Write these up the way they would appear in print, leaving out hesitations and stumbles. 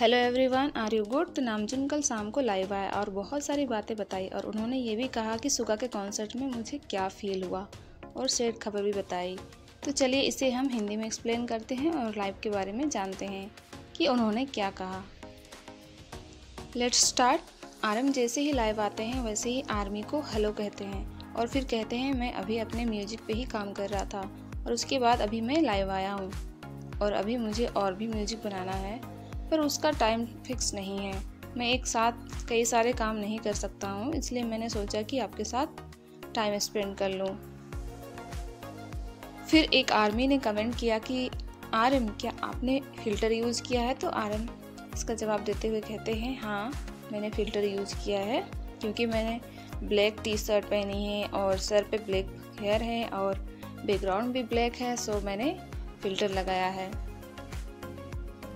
Hello everyone, are you good. तो Namjoon कल शाम को लाइव आया और बहुत सारी बातें बताई और उन्होंने ये भी कहा कि सुगा के कॉन्सर्ट में मुझे क्या फील हुआ और सैड खबर भी बताई। तो चलिए इसे हम हिंदी में एक्सप्लेन करते हैं और लाइव के बारे में जानते हैं कि उन्होंने क्या कहा। Let's start. आरएम जैसे ही लाइव आते हैं वैसे ही आर्मी को हेलो कहते हैं और फिर कहते हैं मैं अभी अपने म्यूजिक पे ही काम कर रहा था और उसके बाद अभी मैं लाइव आया हूँ और अभी मुझे और भी म्यूजिक बनाना है, पर उसका टाइम फिक्स नहीं है। मैं एक साथ कई सारे काम नहीं कर सकता हूँ, इसलिए मैंने सोचा कि आपके साथ टाइम स्पेंड कर लूँ। फिर एक आर्मी ने कमेंट किया कि आरएम क्या आपने फ़िल्टर यूज़ किया है? तो आरएम इसका जवाब देते हुए कहते हैं हाँ, मैंने फ़िल्टर यूज़ किया है क्योंकि मैंने ब्लैक टी शर्ट पहनी है और सर पे ब्लैक हेयर है और बैकग्राउंड भी ब्लैक है, सो मैंने फ़िल्टर लगाया है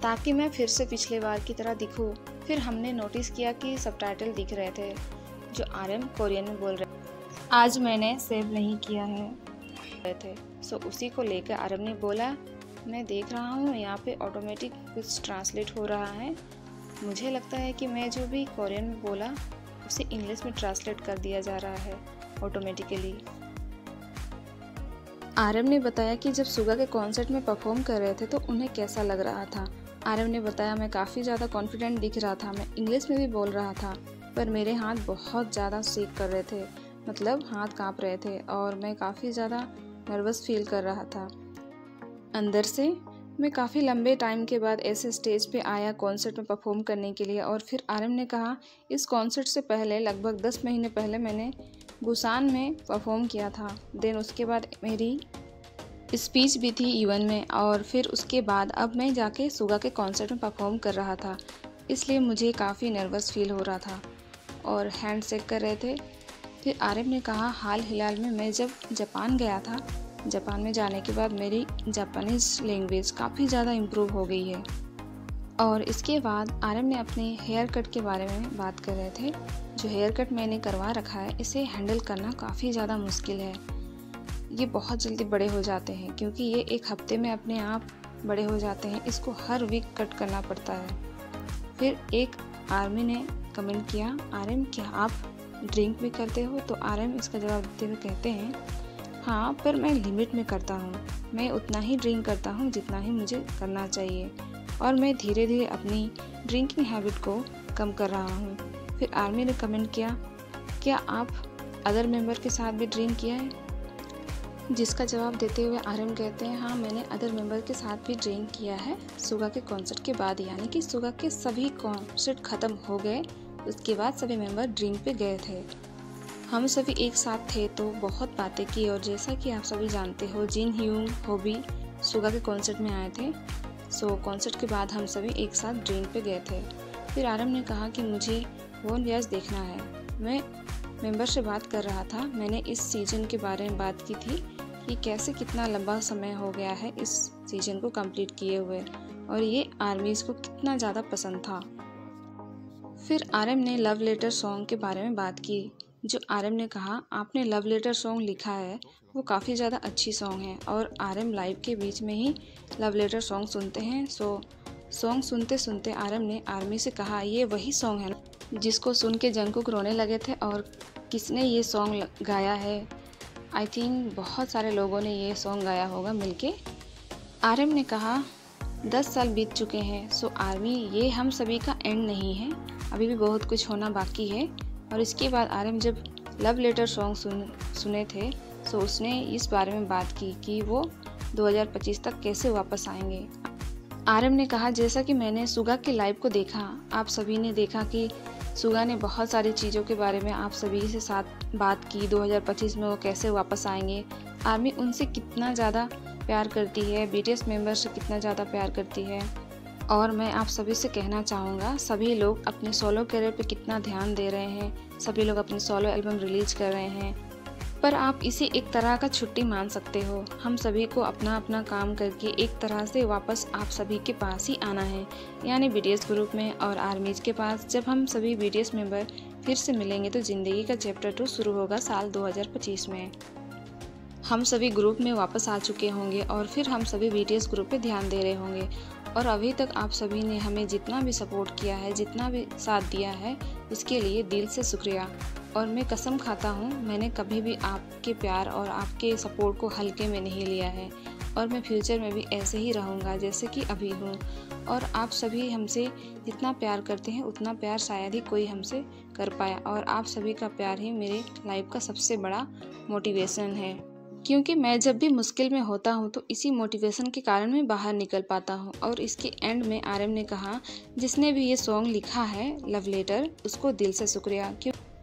ताकि मैं फिर से पिछले बार की तरह दिखूं। फिर हमने नोटिस किया कि सबटाइटल दिख रहे थे जो आरएम कोरियन में बोल रहे। आज मैंने सेव नहीं किया है थे, सो उसी को लेकर आरएम ने बोला मैं देख रहा हूँ यहाँ पे ऑटोमेटिक कुछ ट्रांसलेट हो रहा है। मुझे लगता है कि मैं जो भी कोरियन में बोला उसे इंग्लिश में ट्रांसलेट कर दिया जा रहा है ऑटोमेटिकली। आरएम ने बताया कि जब सुगा के कॉन्सर्ट में परफॉर्म कर रहे थे तो उन्हें कैसा लग रहा था। आरएम ने बताया मैं काफ़ी ज़्यादा कॉन्फिडेंट दिख रहा था, मैं इंग्लिश में भी बोल रहा था, पर मेरे हाथ बहुत ज़्यादा शेक कर रहे थे, मतलब हाथ काँप रहे थे और मैं काफ़ी ज़्यादा नर्वस फील कर रहा था अंदर से। मैं काफ़ी लंबे टाइम के बाद ऐसे स्टेज पे आया कॉन्सर्ट में परफॉर्म करने के लिए। और फिर आरएम ने कहा इस कॉन्सर्ट से पहले लगभग 10 महीने पहले मैंने बुसान में परफॉर्म किया था। देन उसके बाद मेरी स्पीच भी थी यूएन में और फिर उसके बाद अब मैं जाके सुगा के कॉन्सर्ट में परफॉर्म कर रहा था, इसलिए मुझे काफ़ी नर्वस फील हो रहा था और हैंड शेक कर रहे थे। फिर आरएम ने कहा हाल फिलहाल में मैं जब जापान गया था, जापान में जाने के बाद मेरी जापानीज़ लैंग्वेज काफ़ी ज़्यादा इम्प्रूव हो गई है। और इसके बाद आरएम ने अपने हेयर कट के बारे में बात कर रहे थे। जो हेयर कट मैंने करवा रखा है इसे हैंडल करना काफ़ी ज़्यादा मुश्किल है। ये बहुत जल्दी बड़े हो जाते हैं क्योंकि ये एक हफ्ते में अपने आप बड़े हो जाते हैं, इसको हर वीक कट करना पड़ता है। फिर एक आर्मी ने कमेंट किया आरएम क्या आप ड्रिंक भी करते हो? तो आरएम इसका जवाब देते हुए कहते हैं हाँ, पर मैं लिमिट में करता हूँ। मैं उतना ही ड्रिंक करता हूँ जितना ही मुझे करना चाहिए और मैं धीरे धीरे अपनी ड्रिंकिंग हैबिट को कम कर रहा हूँ। फिर आर्मी ने कमेंट किया क्या आप अदर मेंबर के साथ भी ड्रिंक किया है? जिसका जवाब देते हुए आरएम कहते हैं हाँ, मैंने अदर मेंबर के साथ भी ड्रिंक किया है सुगा के कॉन्सर्ट के बाद, यानी कि सुगा के सभी कॉन्सर्ट ख़त्म हो गए उसके बाद सभी मेंबर ड्रिंक पे गए थे। हम सभी एक साथ थे तो बहुत बातें की और जैसा कि आप सभी जानते हो जिन ह्यूंग हो भी सुगा के कॉन्सर्ट में आए थे, सो कॉन्सर्ट के बाद हम सभी एक साथ ड्रिंक पे गए थे। फिर आरएम ने कहा कि मुझे वॉन यस देखना है। मैं मेंबर से बात कर रहा था, मैंने इस सीज़न के बारे में बात की थी कि कैसे कितना लंबा समय हो गया है इस सीज़न को कंप्लीट किए हुए और ये आर्मीज़ को कितना ज़्यादा पसंद था। फिर आरएम ने लव लेटर सॉन्ग के बारे में बात की। जो आरएम ने कहा आपने लव लेटर सॉन्ग लिखा है वो काफ़ी ज़्यादा अच्छी सॉन्ग है और आरएम लाइव के बीच में ही लव लेटर सॉन्ग सुनते हैं। सो सॉन्ग सुनते सुनते आरएम ने आर्मी से कहा ये वही सॉन्ग है जिसको सुन के जंगकुक रोने लगे थे और किसने ये सॉन्ग गाया है? आई थिंक बहुत सारे लोगों ने ये सॉन्ग गाया होगा मिलके। आरएम ने कहा 10 साल बीत चुके हैं, सो आर्मी ये हम सभी का एंड नहीं है, अभी भी बहुत कुछ होना बाकी है। और इसके बाद आरएम जब लव लेटर सॉन्ग सुने थे सो उसने इस बारे में बात की कि वो 2025 तक कैसे वापस आएंगे। आरएम ने कहा जैसा कि मैंने सुगा के लाइव को देखा, आप सभी ने देखा कि सुगा ने बहुत सारी चीज़ों के बारे में आप सभी से साथ बात की 2025 में वो कैसे वापस आएंगे, आर्मी उनसे कितना ज़्यादा प्यार करती है, बीटीएस मेंबर से कितना ज़्यादा प्यार करती है। और मैं आप सभी से कहना चाहूँगा सभी लोग अपने सोलो करियर पे कितना ध्यान दे रहे हैं, सभी लोग अपनी सोलो एल्बम रिलीज कर रहे हैं, पर आप इसे एक तरह का छुट्टी मान सकते हो। हम सभी को अपना अपना काम करके एक तरह से वापस आप सभी के पास ही आना है, यानी बीटीएस ग्रुप में और आर्मीज के पास। जब हम सभी बीटीएस मेंबर फिर से मिलेंगे तो ज़िंदगी का चैप्टर 2 शुरू होगा साल 2025 में। हम सभी ग्रुप में वापस आ चुके होंगे और फिर हम सभी बीटीएस ग्रुप पे ध्यान दे रहे होंगे और अभी तक आप सभी ने हमें जितना भी सपोर्ट किया है, जितना भी साथ दिया है, इसके लिए दिल से शुक्रिया। और मैं कसम खाता हूँ, मैंने कभी भी आपके प्यार और आपके सपोर्ट को हल्के में नहीं लिया है और मैं फ्यूचर में भी ऐसे ही रहूँगा जैसे कि अभी हूँ। और आप सभी हमसे जितना प्यार करते हैं उतना प्यार शायद ही कोई हमसे कर पाया, और आप सभी का प्यार ही मेरे लाइफ का सबसे बड़ा मोटिवेशन है। क्योंकि मैं जब भी मुश्किल में होता हूँ तो इसी मोटिवेशन के कारण मैं बाहर निकल पाता हूँ। और इसके एंड में आरएम ने कहा, जिसने भी ये सॉन्ग लिखा है लव लेटर, उसको दिल से शुक्रिया,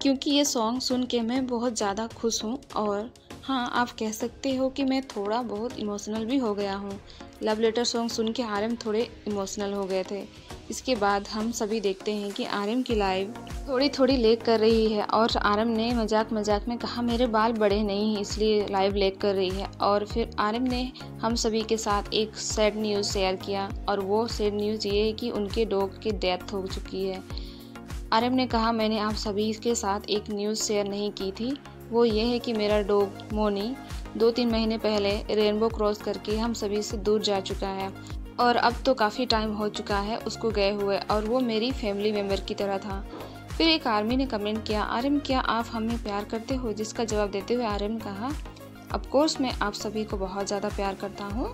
क्योंकि ये सॉन्ग सुन के मैं बहुत ज़्यादा खुश हूँ। और हाँ, आप कह सकते हो कि मैं थोड़ा बहुत इमोशनल भी हो गया हूँ। लव लेटर सॉन्ग सुन के आरएम थोड़े इमोशनल हो गए थे। इसके बाद हम सभी देखते हैं कि आरएम की लाइव थोड़ी थोड़ी लेग कर रही है और आरएम ने मजाक मजाक में कहा, मेरे बाल बड़े नहीं हैं इसलिए लाइव लेग कर रही है। और फिर आरएम ने हम सभी के साथ एक सैड न्यूज़ शेयर किया, और वो सैड न्यूज़ ये है कि उनके डॉग की डेथ हो चुकी है। आरएम ने कहा, मैंने आप सभी के साथ एक न्यूज़ शेयर नहीं की थी, वो ये है कि मेरा डॉग मोनी 2-3 महीने पहले रेनबो क्रॉस करके हम सभी से दूर जा चुका है, और अब तो काफ़ी टाइम हो चुका है उसको गए हुए, और वो मेरी फैमिली मेम्बर की तरह था। फिर एक आर्मी ने कमेंट किया, आरएम क्या आप हमें प्यार करते हो? जिसका जवाब देते हुए आरएम ने कहा, ऑफ कोर्स मैं आप सभी को बहुत ज़्यादा प्यार करता हूँ,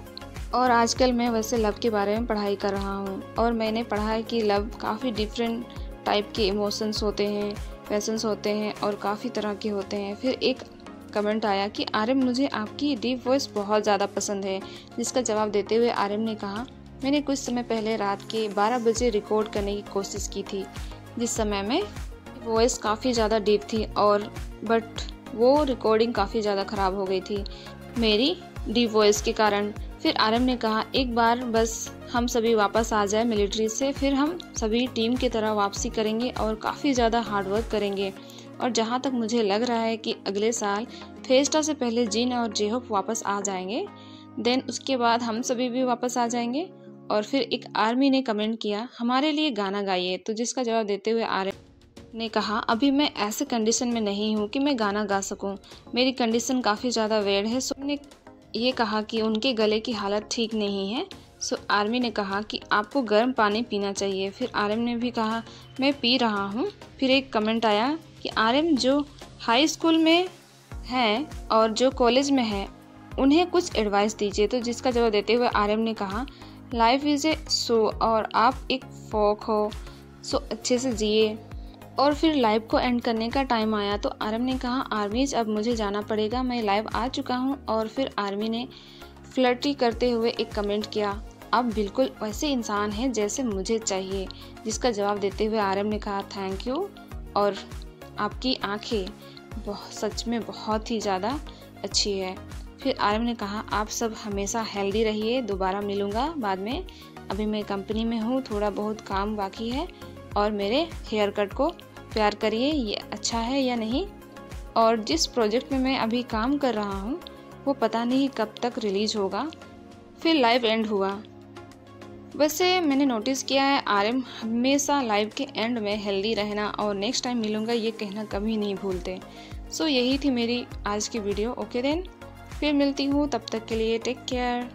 और आजकल मैं वैसे लव के बारे में पढ़ाई कर रहा हूँ, और मैंने पढ़ा है कि लव काफ़ी डिफरेंट टाइप के इमोशंस होते हैं, पैशंस होते हैं, और काफ़ी तरह के होते हैं। फिर एक कमेंट आया कि आरएम मुझे आपकी डीप वॉइस बहुत ज़्यादा पसंद है। जिसका जवाब देते हुए आरएम ने कहा, मैंने कुछ समय पहले रात के 12 बजे रिकॉर्ड करने की कोशिश की थी, जिस समय में वॉइस काफ़ी ज़्यादा डीप थी, और बट वो रिकॉर्डिंग काफ़ी ज़्यादा ख़राब हो गई थी मेरी डीप वॉइस के कारण। फिर आरएम ने कहा, एक बार बस हम सभी वापस आ जाए मिलिट्री से, फिर हम सभी टीम की तरह वापसी करेंगे और काफ़ी ज़्यादा हार्डवर्क करेंगे। और जहाँ तक मुझे लग रहा है कि अगले साल फेस्टा से पहले जिन और जेहोप वापस आ जाएंगे, देन उसके बाद हम सभी भी वापस आ जाएंगे। और फिर एक आर्मी ने कमेंट किया, हमारे लिए गाना गाइए। तो जिसका जवाब देते हुए आरएम ने कहा, अभी मैं ऐसे कंडीशन में नहीं हूँ कि मैं गाना गा सकूँ, मेरी कंडीशन काफ़ी ज़्यादा वेड है। सो ने ये कहा कि उनके गले की हालत ठीक नहीं है। सो आर्मी ने कहा कि आपको गर्म पानी पीना चाहिए। फिर आरएम ने भी कहा, मैं पी रहा हूँ। फिर एक कमेंट आया कि आरएम जो हाई स्कूल में हैं और जो कॉलेज में हैं उन्हें कुछ एडवाइस दीजिए। तो जिसका जवाब देते हुए आरएम ने कहा, लाइफ इज़ ए शो और आप एक फोक हो, सो अच्छे से जिए। और फिर लाइव को एंड करने का टाइम आया तो आरएम ने कहा, आर्मीज अब मुझे जाना पड़ेगा, मैं लाइव आ चुका हूँ। और फिर आर्मी ने फ्लर्टी करते हुए एक कमेंट किया, आप बिल्कुल वैसे इंसान हैं जैसे मुझे चाहिए। जिसका जवाब देते हुए आरएम ने कहा, थैंक यू, और आपकी आंखें सच में बहुत ही ज़्यादा अच्छी है। फिर आरएम ने कहा, आप सब हमेशा हेल्दी रहिए, दोबारा मिलूँगा बाद में, अभी मैं कंपनी में हूँ, थोड़ा बहुत काम बाकी है, और मेरे हेयर कट को प्यार करिए, ये अच्छा है या नहीं। और जिस प्रोजेक्ट में मैं अभी काम कर रहा हूँ वो पता नहीं कब तक रिलीज़ होगा। फिर लाइव एंड हुआ। वैसे मैंने नोटिस किया है आरएम हमेशा लाइव के एंड में हेल्दी रहना और नेक्स्ट टाइम मिलूँगा ये कहना कभी नहीं भूलते। सो यही थी मेरी आज की वीडियो। ओके देन, फिर मिलती हूँ, तब तक के लिए टेक केयर।